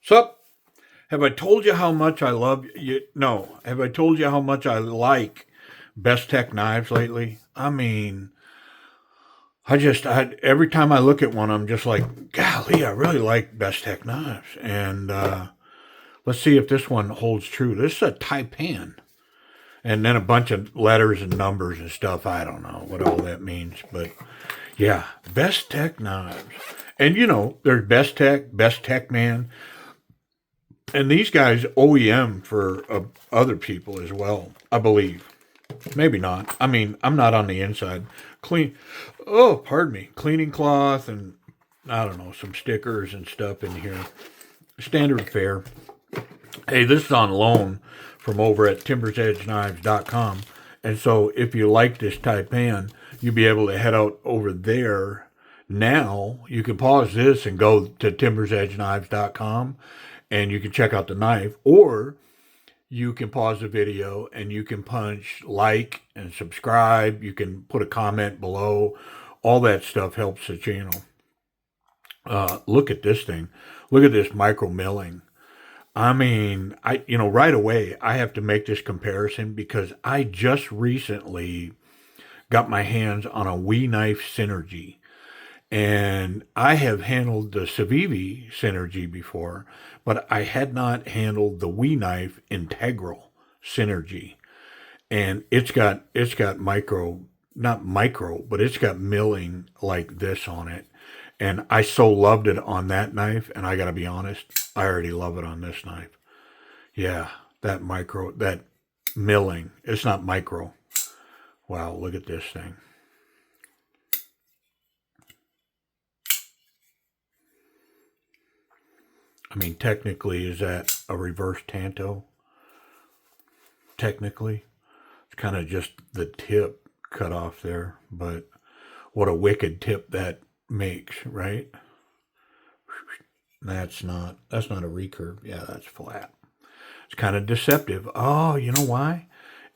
Sup? Have I told you how much I love you? No. Have I told you how much I like Bestech knives lately? I mean, every time I look at one, I'm just like, golly, I really like Bestech knives. And let's see if this one holds true. This is a Taipan. And then a bunch of letters and numbers and stuff. I don't know what all that means. But yeah, Bestech knives. And there's Bestech Man. And these guys OEM for other people as well, I believe. Maybe not. I mean, I'm not on the inside. Clean. Oh, pardon me. Cleaning cloth and I don't know, some stickers and stuff in here. Standard fare. Hey, this is on loan from over at timbersedgeknives.com. And so if you like this Taipan, you'll be able to head out over there now. You can pause this and go to timbersedgeknives.com and you can check out the knife, or you can pause the video and you can punch like and subscribe. You can put a comment below. All that stuff helps the channel. Look at this thing. Look at this micro milling. I mean, right away, I have to make this comparison because I just recently got my hands on a Wee Knife Synergy. And I have handled the Civivi Synergy before, but I had not handled the Wee Knife Integral Synergy. And it's got micro, not micro, but it's got milling like this on it. And I so loved it on that knife, and I got to be honest, I already love it on this knife. Yeah, that milling, it's not micro. Wow, look at this thing. I mean, technically, is that a reverse tanto? Technically, it's kind of just the tip cut off there, but what a wicked tip that makes, right? That's not a recurve. Yeah, that's flat. It's kind of deceptive. Oh, you know why?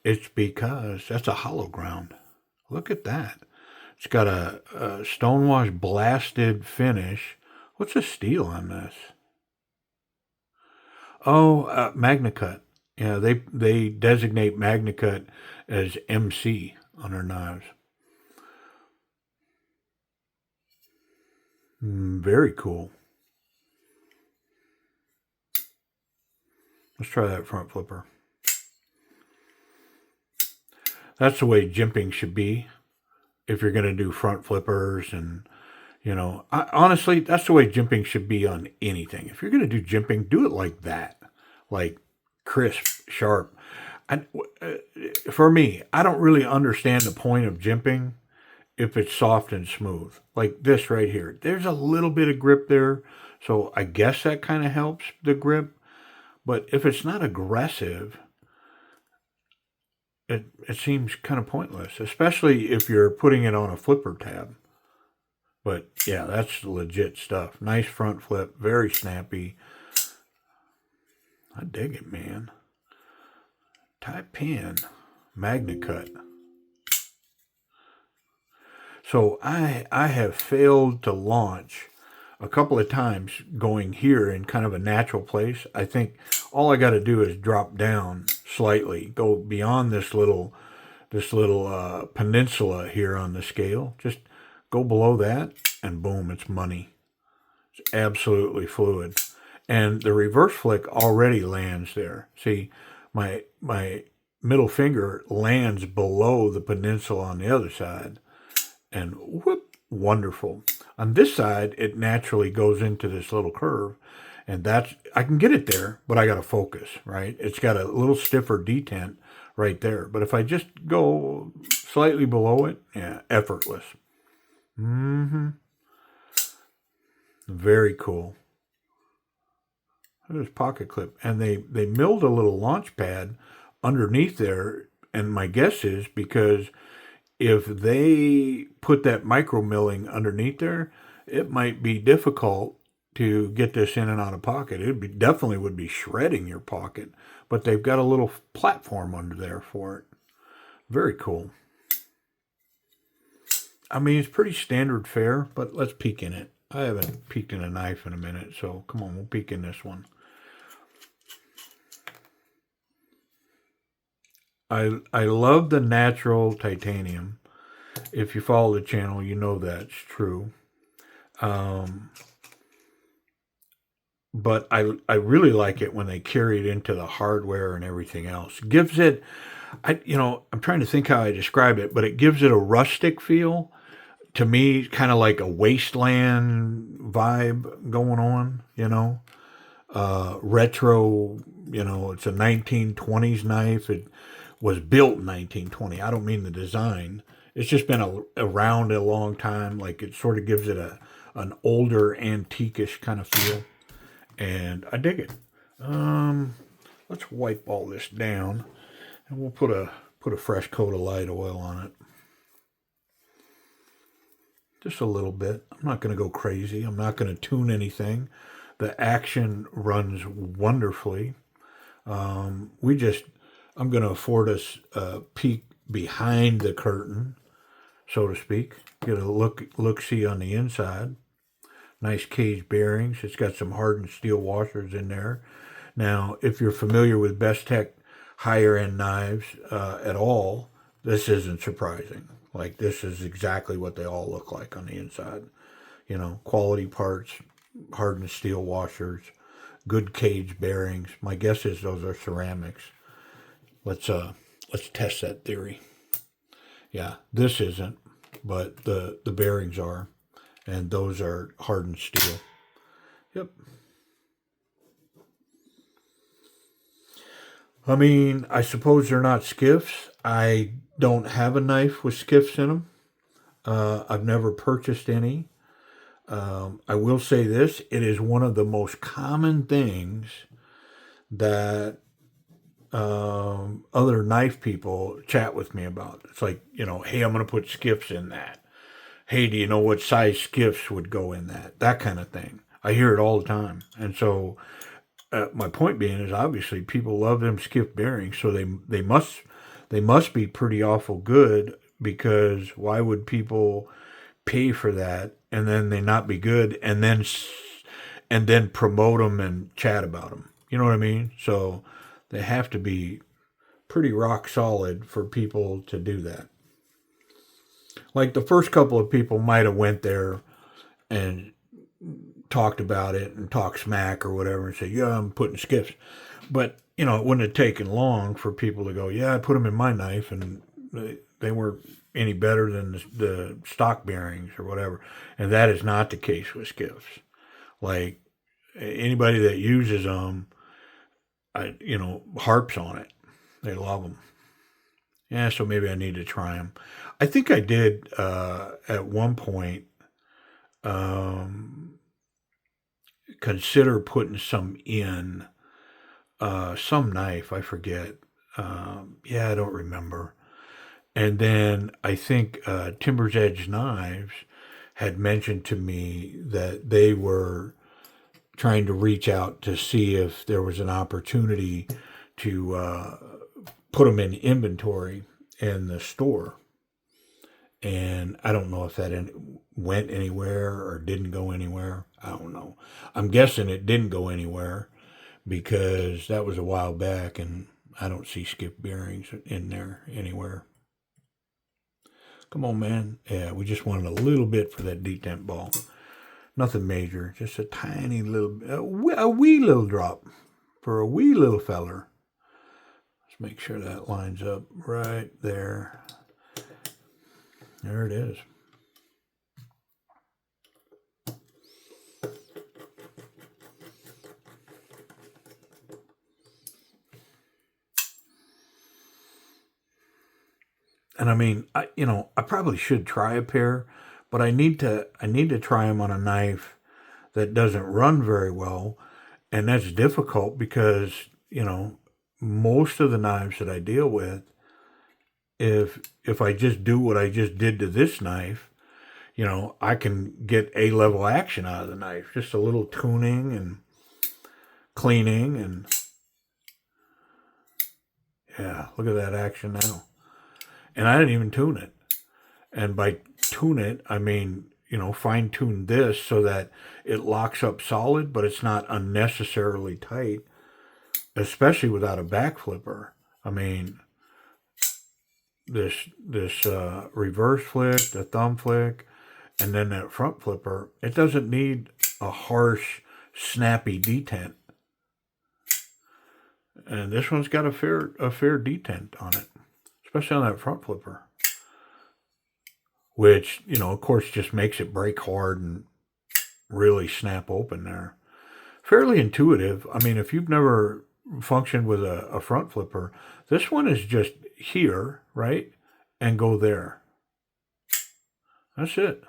It's because that's a hollow ground. Look at that. It's got a stonewash blasted finish. What's the steel on this? Oh, MagnaCut. Yeah, they designate MagnaCut as MC on their knives. Very cool. Let's try that front flipper. That's the way jimping should be if you're going to do front flippers. And, honestly, that's the way jimping should be on anything. If you're going to do jimping, do it like that, like crisp, sharp. And for me, I don't really understand the point of jimping if it's soft and smooth. Like this right here. There's a little bit of grip there, so I guess that kind of helps the grip. But if it's not aggressive, it seems kind of pointless, especially if you're putting it on a flipper tab. But yeah, that's legit stuff. Nice front flip, very snappy. I dig it, man. Taipan, MagnaCut. So I have failed to launch a couple of times going here in kind of a natural place. I think all I got to do is drop down slightly, go beyond this little peninsula here on the scale. Just go below that, and boom, it's money. It's absolutely fluid, and the reverse flick already lands there. See, my middle finger lands below the peninsula on the other side, and whoop, wonderful. On this side, it naturally goes into this little curve, and I can get it there, but I got to focus, right? It's got a little stiffer detent right there. But if I just go slightly below it, yeah, effortless. Very cool. There's pocket clip, and they milled a little launch pad underneath there, and my guess is because if they put that micro milling underneath there, it might be difficult to get this in and out of pocket. Definitely would be shredding your pocket, but they've got a little platform under there for it. Very cool. I mean, it's pretty standard fare, but let's peek in it. I haven't peeked in a knife in a minute, so come on, we'll peek in this one. I love the natural titanium. If you follow the channel, you know that's true. Um, but I really like it when they carry it into the hardware and everything else. Gives it, I'm trying to think how I describe it, but it gives it a rustic feel. To me, kind of like a wasteland vibe going on, retro, it's a 1920s knife. It was built in 1920. I don't mean the design. It's just been around a long time. Like it sort of gives it an older, antiquish kind of feel, and I dig it. Um, let's wipe all this down, and we'll put a fresh coat of light oil on it. Just a little bit. I'm not going to go crazy. I'm not going to tune anything. The action runs wonderfully. We just, I'm going to afford us a peek behind the curtain, so to speak. Get a look see on the inside. Nice cage bearings. It's got some hardened steel washers in there. Now, if you're familiar with Bestech higher end knives at all, this isn't surprising. Like this is exactly what they all look like on the inside. Quality parts, hardened steel washers, good cage bearings. My guess is those are ceramics. Let's test that theory. Yeah, this isn't, but the bearings are, and those are hardened steel. Yep. I mean, I suppose they're not skiffs. I don't have a knife with skiffs in them. I've never purchased any. I will say this: it is one of the most common things that other knife people chat with me about. It's like, hey, I'm going to put skiffs in that. Hey, do you know what size skiffs would go in that? That kind of thing. I hear it all the time. And so my point being is obviously people love them skiff bearings, so they must be pretty awful good, because why would people pay for that and then they not be good and then promote them and chat about them? You know what I mean? So they have to be pretty rock solid for people to do that. Like the first couple of people might have went there and talked about it and talked smack or whatever and said, yeah, I'm putting skiffs. But, it wouldn't have taken long for people to go, yeah, I put them in my knife, and they weren't any better than the stock bearings or whatever. And that is not the case with skiffs. Like anybody that uses them, harps on it. They love them. Yeah, so maybe I need to try them. I think I did at one point um, consider putting some in some knife. I forget. Yeah, I don't remember. And then I think Timber's Edge Knives had mentioned to me that they were trying to reach out to see if there was an opportunity to put them in inventory in the store. And I don't know if that went anywhere or didn't go anywhere. I don't know. I'm guessing it didn't go anywhere because that was a while back, and I don't see skip bearings in there anywhere. Come on, man. Yeah, we just wanted a little bit for that detent ball. Nothing major, just a tiny little, a wee little drop for a wee little feller. Let's make sure that lines up right there. There it is. And I mean, I probably should try a pair, but I need to try them on a knife that doesn't run very well, and that's difficult because most of the knives that I deal with, if I just do what I just did to this knife, I can get A level action out of the knife, just a little tuning and cleaning, and yeah, look at that action now. And I didn't even tune it. And by tune it, I mean, fine tune this so that it locks up solid, but it's not unnecessarily tight, especially without a back flipper. I mean, this reverse flick, the thumb flick, and then that front flipper. It doesn't need a harsh, snappy detent. And this one's got a fair detent on it, especially on that front flipper, which, of course, just makes it break hard and really snap open there. Fairly intuitive. I mean, if you've never functioned with a front flipper, this one is just here, right? And go there. That's it.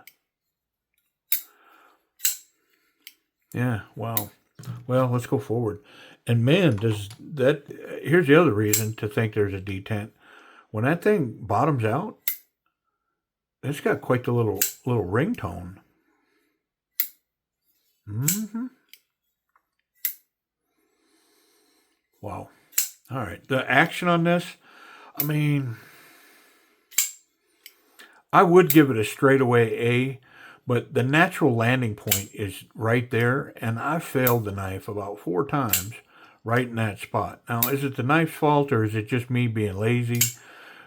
Yeah, wow. Well, let's go forward. And man, here's the other reason to think there's a detent. When that thing bottoms out, it's got quite the little ringtone. Mm-hmm. Wow. All right. The action on this, I mean, I would give it a straightaway A, but the natural landing point is right there, and I failed the knife about 4 times right in that spot. Now, is it the knife's fault, or is it just me being lazy?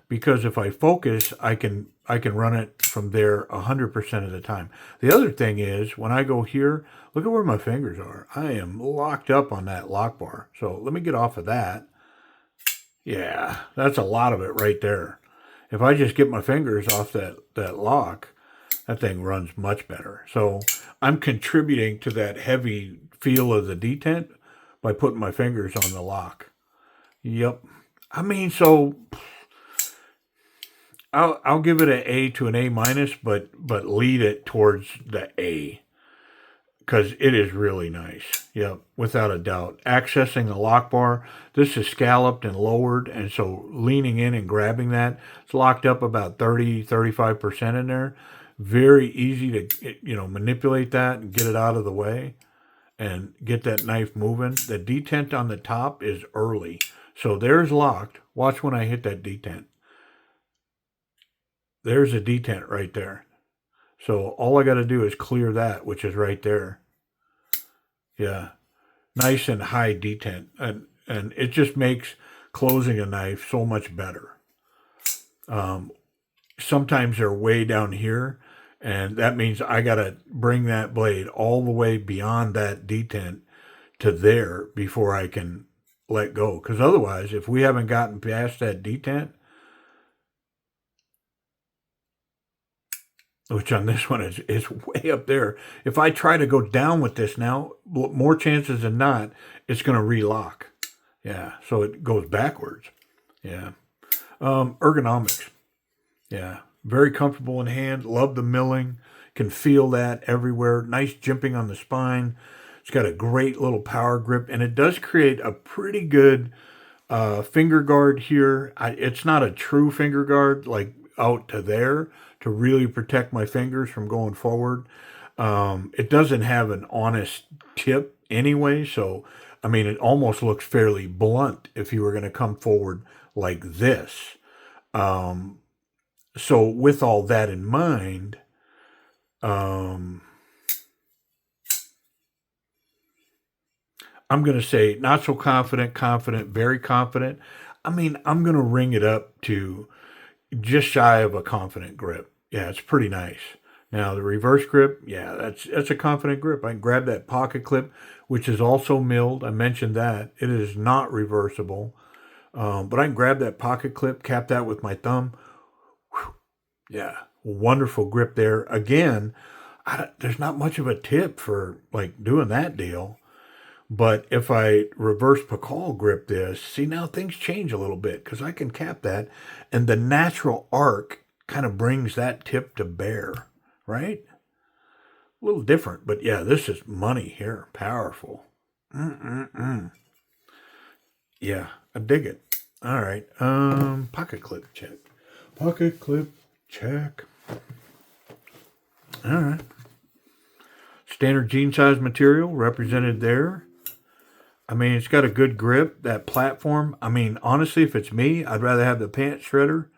Because if I focus, I can run it from there 100% of the time. The other thing is, when I go here, look at where my fingers are. I am locked up on that lock bar. So let me get off of that. Yeah, that's a lot of it right there. If I just get my fingers off that lock, that thing runs much better. So I'm contributing to that heavy feel of the detent by putting my fingers on the lock. Yep. I mean, so I'll give it an A to an A minus, but lead it towards the A, because it is really nice. Yep, without a doubt. Accessing the lock bar, this is scalloped and lowered, and so leaning in and grabbing that, it's locked up about 35% in there. Very easy to manipulate that and get it out of the way and get that knife moving. The detent on the top is early, so there's locked. Watch when I hit that detent. There's a detent right there. So all I got to do is clear that, which is right there. Yeah. Nice and high detent. And it just makes closing a knife so much better. Sometimes they're way down here, and that means I got to bring that blade all the way beyond that detent to there before I can let go. Because otherwise, if we haven't gotten past that detent, which on this one is way up there. If I try to go down with this now, more chances than not, it's going to relock. Yeah, so it goes backwards. Yeah. Ergonomics. Yeah, very comfortable in hand. Love the milling. Can feel that everywhere. Nice jimping on the spine. It's got a great little power grip, and it does create a pretty good finger guard here. It's not a true finger guard like out to there to really protect my fingers from going forward. It doesn't have an honest tip anyway, so I mean, it almost looks fairly blunt if you were going to come forward like this. So with all that in mind, I'm going to say not so confident, very confident. I mean, I'm going to ring it up to just shy of a confident grip. Yeah, it's pretty nice. Now the reverse grip, yeah, that's a confident grip. I can grab that pocket clip, which is also milled. I mentioned that. It is not reversible. But I can grab that pocket clip, cap that with my thumb. Whew. Yeah, wonderful grip there. Again, there's not much of a tip for like doing that deal. But if I reverse Pakal grip this, see now things change a little bit because I can cap that, and the natural arc kind of brings that tip to bear, right? A little different, but yeah, this is money here. Powerful. Yeah, I dig it. All right, pocket clip check. Pocket clip check. All right. Standard jean size material represented there. I mean, it's got a good grip, that platform. I mean, honestly, if it's me, I'd rather have the pants shredder.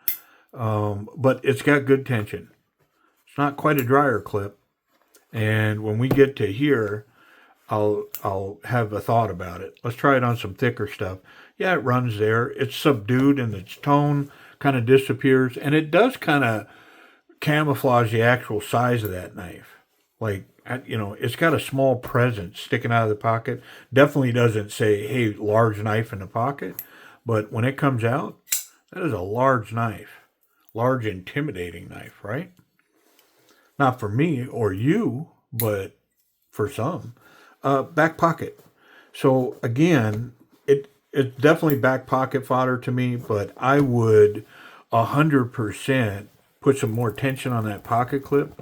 But it's got good tension. It's not quite a dryer clip. And when we get to here, I'll have a thought about it. Let's try it on some thicker stuff. Yeah, it runs there. It's subdued in its tone. kind of disappears, and it does kind of camouflage the actual size of that knife. Like, it's got a small presence sticking out of the pocket. Definitely doesn't say, hey, large knife in the pocket. But when it comes out, that is a large knife. Large, intimidating knife, right? Not for me or you, but for some. Back pocket. So again, it's definitely back pocket fodder to me, but I would 100% put some more tension on that pocket clip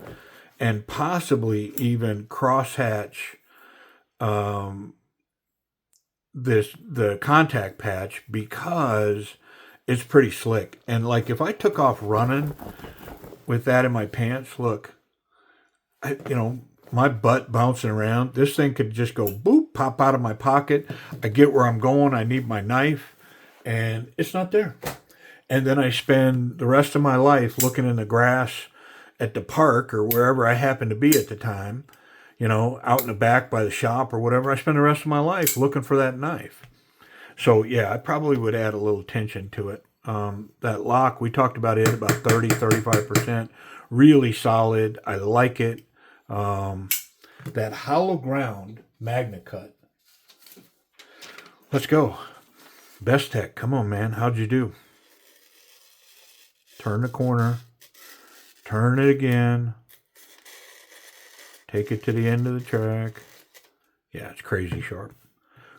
and possibly even crosshatch the contact patch, because it's pretty slick. And like if I took off running with that in my pants, look, my butt bouncing around, this thing could just go boop, pop out of my pocket. I get where I'm going. I need my knife, and it's not there. And then I spend the rest of my life looking in the grass at the park or wherever I happen to be at the time, out in the back by the shop or whatever. I spend the rest of my life looking for that knife. So yeah, I probably would add a little tension to it. That lock, we talked about it, about 30-35%. Really solid. I like it. That hollow ground magnet cut. Let's go. Bestech, come on, man. How'd you do? Turn the corner. Turn it again. Take it to the end of the track. Yeah, it's crazy sharp.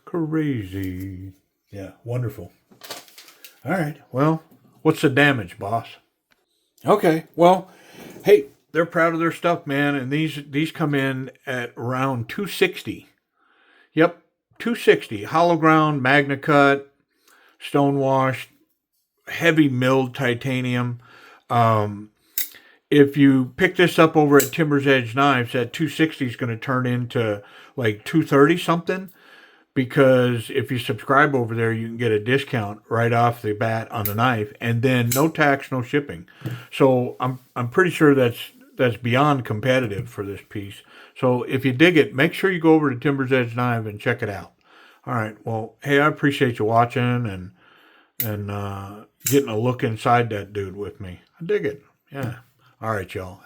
Crazy. Yeah, wonderful. All right. Well, what's the damage, boss? Okay. Well, hey, they're proud of their stuff, man. And these come in at around 260. Yep, 260. Hollow ground, magna cut, stone washed, heavy milled titanium. If you pick this up over at Timber's Edge Knives, that 260 is going to turn into like 230 something. Because if you subscribe over there, you can get a discount right off the bat on the knife, and then no tax, no shipping. So I'm pretty sure that's beyond competitive for this piece. So if you dig it, make sure you go over to Timber's Edge Knife and check it out. All right. Well, hey, I appreciate you watching and getting a look inside that dude with me. I dig it. Yeah. All right, y'all.